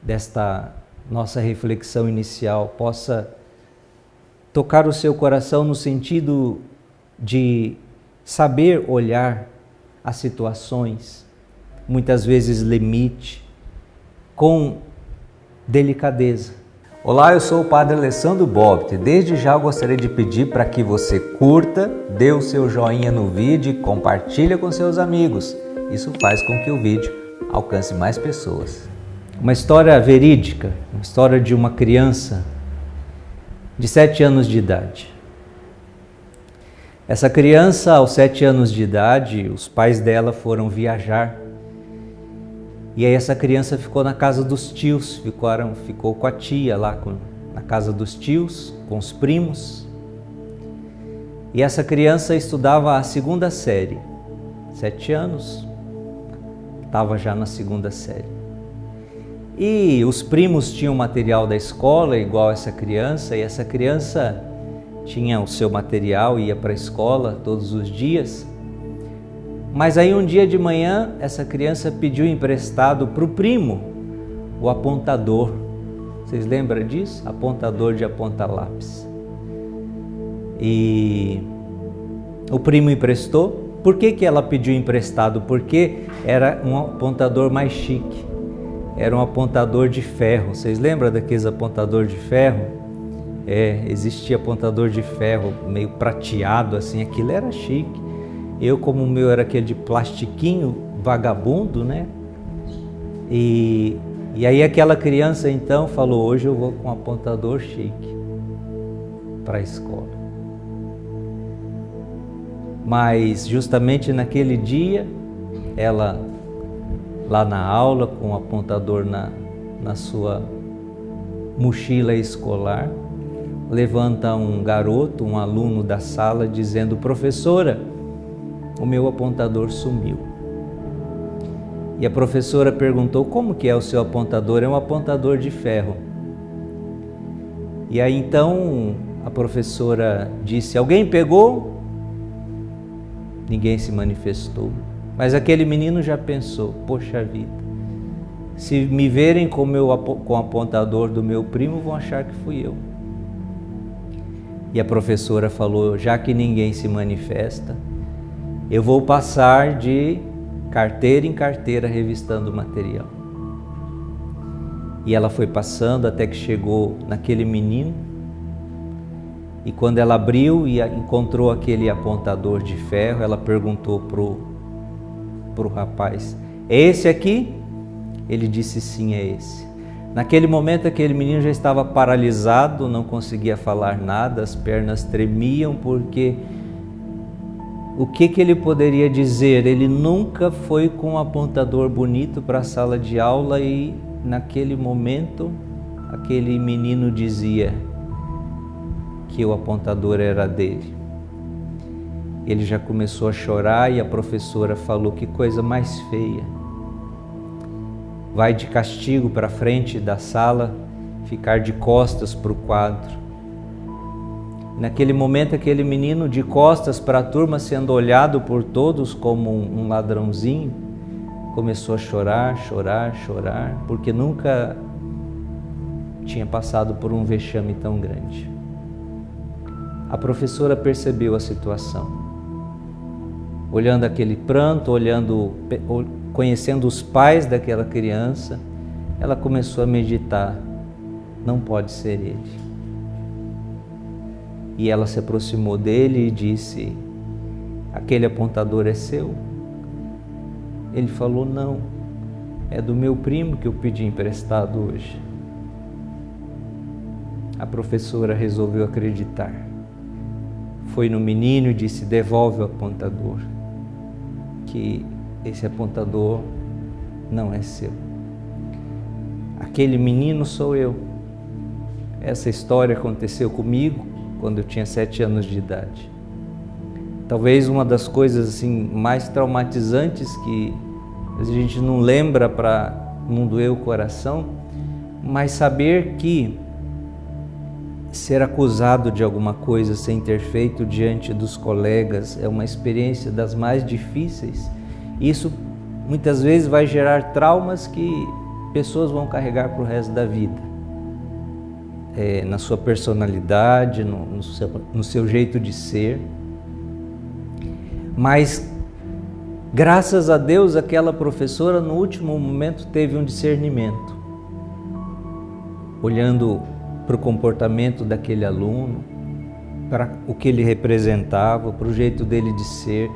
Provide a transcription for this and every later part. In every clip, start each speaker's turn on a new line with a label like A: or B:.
A: desta nossa reflexão inicial possa tocar o seu coração no sentido de saber olhar as situações, muitas vezes limite, com delicadeza.
B: Olá, eu sou o Padre Alessandro Bobbit. Desde já eu gostaria de pedir para que você curta, dê o seu joinha no vídeo e compartilhe com seus amigos. Isso faz com que o vídeo alcance mais pessoas.
A: Uma história verídica, uma história de uma criança de 7 anos de idade. Essa criança, aos 7 anos de idade, os pais dela foram viajar. E aí essa criança ficou na casa dos tios, ficou com a tia lá na casa dos tios, com os primos. E essa criança estudava a 2ª série, 7 anos, estava já na 2ª série. E os primos tinham material da escola igual essa criança, e essa criança tinha o seu material, ia para a escola todos os dias. Mas aí um dia de manhã, essa criança pediu emprestado para o primo o apontador. Vocês lembram disso? Apontador de apontar lápis. E o primo emprestou. Por que ela pediu emprestado? Porque era um apontador mais chique. Era um apontador de ferro. Vocês lembram daqueles apontador de ferro? Existia apontador de ferro meio prateado assim, aquilo era chique. Eu, como o meu era aquele de plastiquinho vagabundo, né? E aí aquela criança então falou, hoje eu vou com um apontador chique para a escola. Mas justamente naquele dia, ela lá na aula, com o apontador na sua mochila escolar, levanta um garoto, um aluno da sala, dizendo, professora, o meu apontador sumiu. E a professora perguntou, como que é o seu apontador? É um apontador de ferro. E aí então a professora disse, alguém pegou? Ninguém se manifestou. Mas aquele menino já pensou, poxa vida, se me verem com o apontador do meu primo, vão achar que fui eu. E a professora falou, já que ninguém se manifesta, eu vou passar de carteira em carteira revistando o material. E ela foi passando até que chegou naquele menino. E quando ela abriu e encontrou aquele apontador de ferro, ela perguntou pro rapaz, é esse aqui? Ele disse sim, é esse. Naquele momento aquele menino já estava paralisado, não conseguia falar nada, as pernas tremiam porque o que ele poderia dizer? Ele nunca foi com um apontador bonito para a sala de aula e naquele momento aquele menino dizia que o apontador era dele. Ele já começou a chorar e a professora falou, que coisa mais feia. Vai de castigo para frente da sala, ficar de costas para o quadro. Naquele momento, aquele menino de costas para a turma, sendo olhado por todos como um ladrãozinho, começou a chorar, porque nunca tinha passado por um vexame tão grande. A professora percebeu a situação. Olhando aquele pranto, conhecendo os pais daquela criança, ela começou a meditar, não pode ser ele. E ela se aproximou dele e disse, aquele apontador é seu? Ele falou, não, é do meu primo que eu pedi emprestado hoje. A professora resolveu acreditar. Foi no menino e disse, devolve o apontador, que esse apontador não é seu. Aquele menino sou eu. Essa história aconteceu comigo quando eu tinha 7 anos de idade. Talvez uma das coisas assim mais traumatizantes que a gente não lembra para não doer o coração, mas saber que ser acusado de alguma coisa sem ter feito diante dos colegas é uma experiência das mais difíceis. Isso muitas vezes vai gerar traumas que pessoas vão carregar para o resto da vida, na sua personalidade, no seu jeito de ser. Mas, graças a Deus, aquela professora no último momento teve um discernimento, olhando para o comportamento daquele aluno, para o que ele representava, para o jeito dele de ser,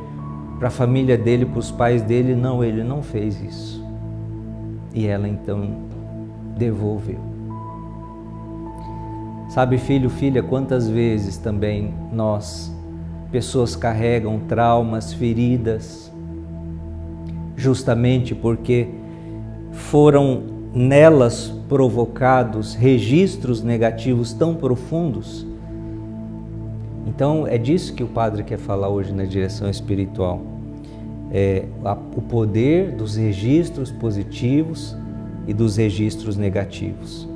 A: para a família dele, para os pais dele. Não, ele não fez isso. E ela então devolveu. Sabe, filho, filha, quantas vezes também nós, pessoas carregam traumas, feridas, justamente porque foram nelas provocados registros negativos tão profundos. Então é disso que o Padre quer falar hoje na direção espiritual. O poder dos registros positivos e dos registros negativos.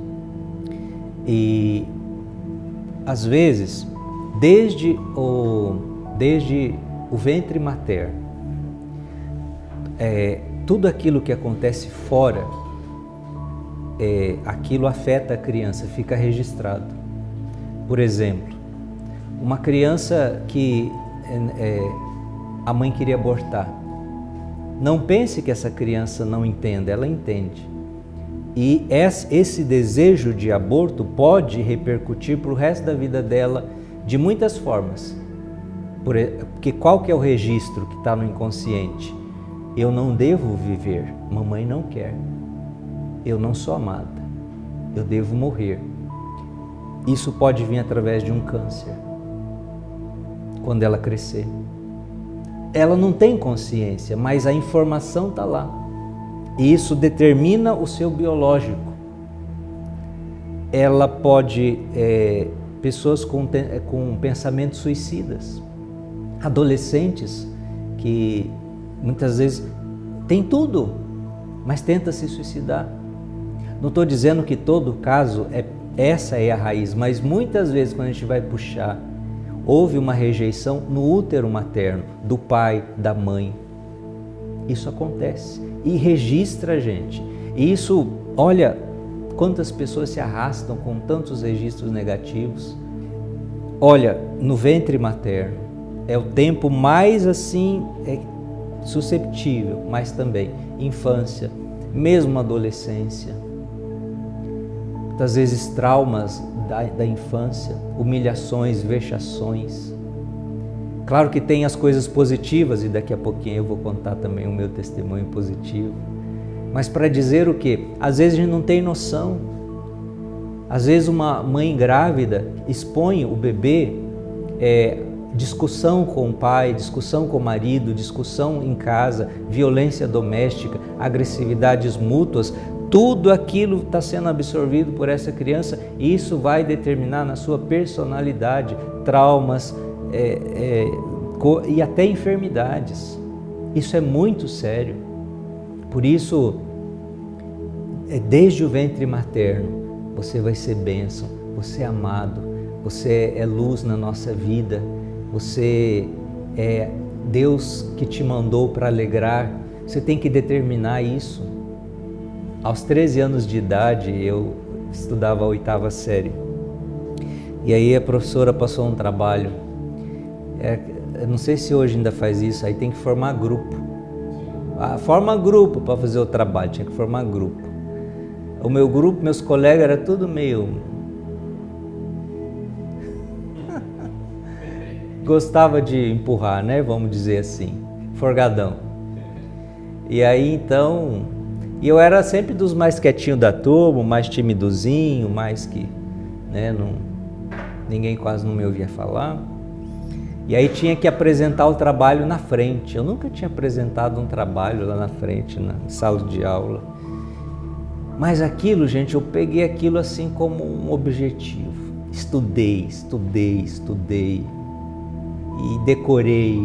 A: E às vezes, desde o ventre materno, tudo aquilo que acontece fora, aquilo afeta a criança, fica registrado. Por exemplo, uma criança que a mãe queria abortar. Não pense que essa criança não entenda, ela entende. E esse desejo de aborto pode repercutir para o resto da vida dela de muitas formas. Porque qual que é o registro que está no inconsciente? Eu não devo viver, mamãe não quer. Eu não sou amada, eu devo morrer. Isso pode vir através de um câncer, quando ela crescer. Ela não tem consciência, mas a informação está lá. E isso determina o seu biológico. Ela pode, pessoas com pensamentos suicidas, adolescentes que muitas vezes tem tudo, mas tenta se suicidar. Não estou dizendo que todo caso essa é a raiz, mas muitas vezes quando a gente vai puxar, houve uma rejeição no útero materno, do pai, da mãe. Isso acontece e registra a gente. E isso, olha, quantas pessoas se arrastam com tantos registros negativos. Olha, no ventre materno é o tempo mais assim susceptível, mas também infância, mesmo adolescência. Muitas vezes traumas da infância, humilhações, vexações. Claro que tem as coisas positivas e daqui a pouquinho eu vou contar também o meu testemunho positivo. Mas para dizer o quê? Às vezes a gente não tem noção. Às vezes uma mãe grávida expõe o bebê, discussão com o pai, discussão com o marido, discussão em casa, violência doméstica, agressividades mútuas. Tudo aquilo está sendo absorvido por essa criança e isso vai determinar na sua personalidade traumas e até enfermidades. Isso é muito sério. Por isso, desde o ventre materno, você vai ser bênção, você é amado, você é luz na nossa vida, você é Deus que te mandou para alegrar. Você tem que determinar isso. Aos 13 anos de idade, eu estudava a 8ª série. E aí a professora passou um trabalho. Eu não sei se hoje ainda faz isso, aí tem que formar grupo. Forma grupo para fazer o trabalho, tinha que formar grupo. O meu grupo, meus colegas, era tudo meio... Gostava de empurrar, né? Vamos dizer assim, forgadão. E aí então... E eu era sempre dos mais quietinhos da turma, mais timidozinho, mais que, né, ninguém quase não me ouvia falar. E aí tinha que apresentar o trabalho na frente. Eu nunca tinha apresentado um trabalho lá na frente, na sala de aula. Mas aquilo, gente, eu peguei aquilo assim como um objetivo. Estudei e decorei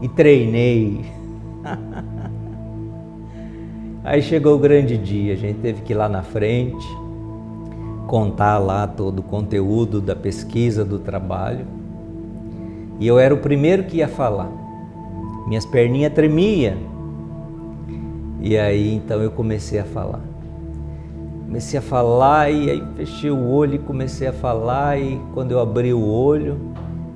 A: e treinei. Aí chegou o grande dia, a gente teve que ir lá na frente, contar lá todo o conteúdo da pesquisa, do trabalho. E eu era o primeiro que ia falar. Minhas perninhas tremiam. E aí então eu comecei a falar. Comecei a falar e aí fechei o olho e comecei a falar, e quando eu abri o olho,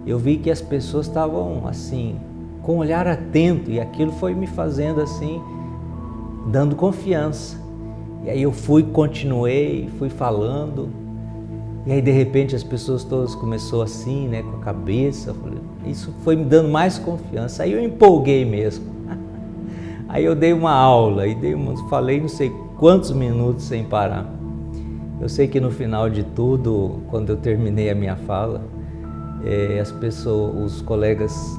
A: eu vi que as pessoas estavam assim, com um olhar atento, e aquilo foi me fazendo assim, dando confiança. E aí eu continuei, fui falando, e aí de repente as pessoas todas começaram assim, né, com a cabeça, isso foi me dando mais confiança, aí eu empolguei mesmo. Aí eu dei uma aula, e falei não sei quantos minutos sem parar. Eu sei que no final de tudo, quando eu terminei a minha fala, os colegas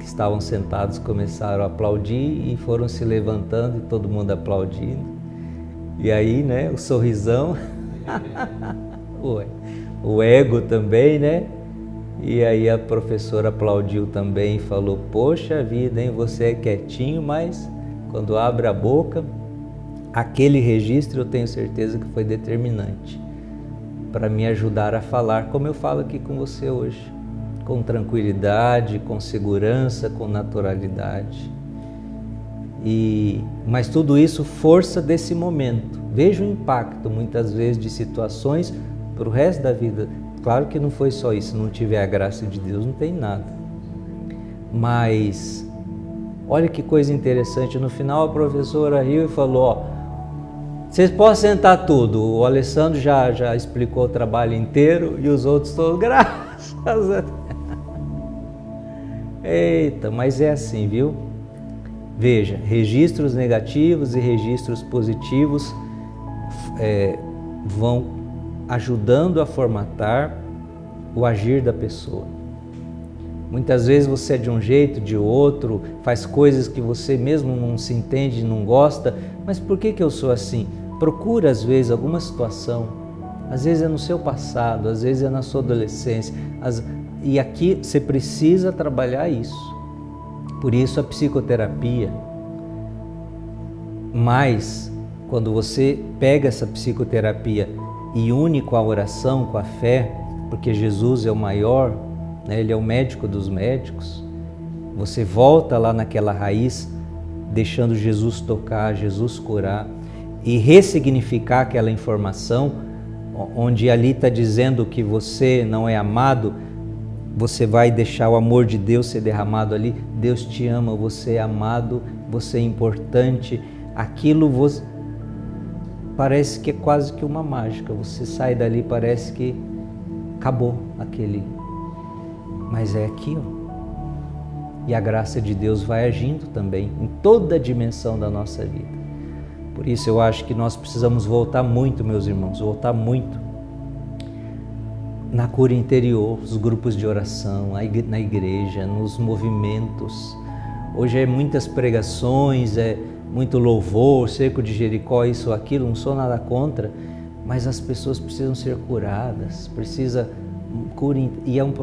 A: que estavam sentados começaram a aplaudir e foram se levantando e todo mundo aplaudindo. E aí, né, o sorrisão, o ego também, né? E aí a professora aplaudiu também e falou: poxa vida, hein, você é quietinho, mas quando abre a boca, aquele registro eu tenho certeza que foi determinante para me ajudar a falar como eu falo aqui com você hoje, com tranquilidade, com segurança, com naturalidade. Mas tudo isso força desse momento. Vejo o impacto muitas vezes de situações para o resto da vida. Claro que não foi só isso, se não tiver a graça de Deus não tem nada. Mas olha que coisa interessante, no final a professora riu e falou: ó, vocês podem sentar tudo, o Alessandro já explicou o trabalho inteiro e os outros todos, graças a Deus. Eita, mas é assim, viu? Veja, registros negativos e registros positivos vão ajudando a formatar o agir da pessoa. Muitas vezes você é de um jeito, de outro, faz coisas que você mesmo não se entende, não gosta, mas por que eu sou assim? Procura às vezes alguma situação, às vezes é no seu passado, às vezes é na sua adolescência, e aqui você precisa trabalhar isso. Por isso a psicoterapia. Mas quando você pega essa psicoterapia e une com a oração, com a fé, porque Jesus é o maior, né? Ele é o médico dos médicos, você volta lá naquela raiz, deixando Jesus tocar, Jesus curar e ressignificar aquela informação, onde ali está dizendo que você não é amado, você vai deixar o amor de Deus ser derramado ali. Deus te ama, você é amado, você é importante. Aquilo parece que é quase que uma mágica. Você sai dali, parece que acabou aquele. Mas é aqui, ó. E a graça de Deus vai agindo também em toda a dimensão da nossa vida. Por isso eu acho que nós precisamos voltar muito, meus irmãos, voltar muito na cura interior, os grupos de oração, na igreja, nos movimentos. Hoje é muitas pregações, é muito louvor, cerco de Jericó, isso ou aquilo, não sou nada contra, mas as pessoas precisam ser curadas, precisa cura,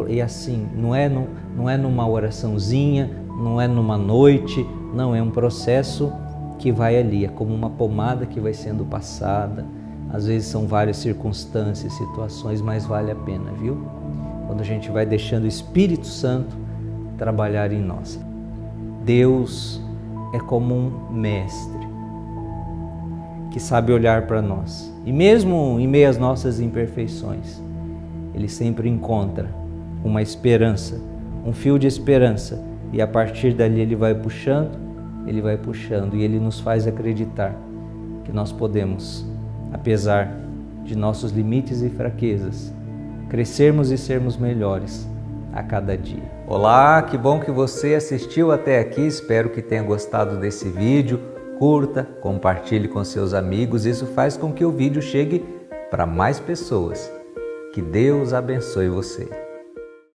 A: e assim, não é numa oraçãozinha, não é numa noite, não, é um processo que vai ali, é como uma pomada que vai sendo passada. Às vezes são várias circunstâncias, situações, mas vale a pena, viu? Quando a gente vai deixando o Espírito Santo trabalhar em nós. Deus é como um mestre que sabe olhar para nós. E mesmo em meio às nossas imperfeições, Ele sempre encontra uma esperança, um fio de esperança. E a partir dali Ele vai puxando, e Ele nos faz acreditar que nós podemos, apesar de nossos limites e fraquezas, crescermos e sermos melhores a cada dia. Olá, que bom que você assistiu até aqui, espero que tenha gostado desse vídeo. Curta, compartilhe com seus amigos, isso faz com que o vídeo chegue para mais pessoas. Que Deus abençoe você.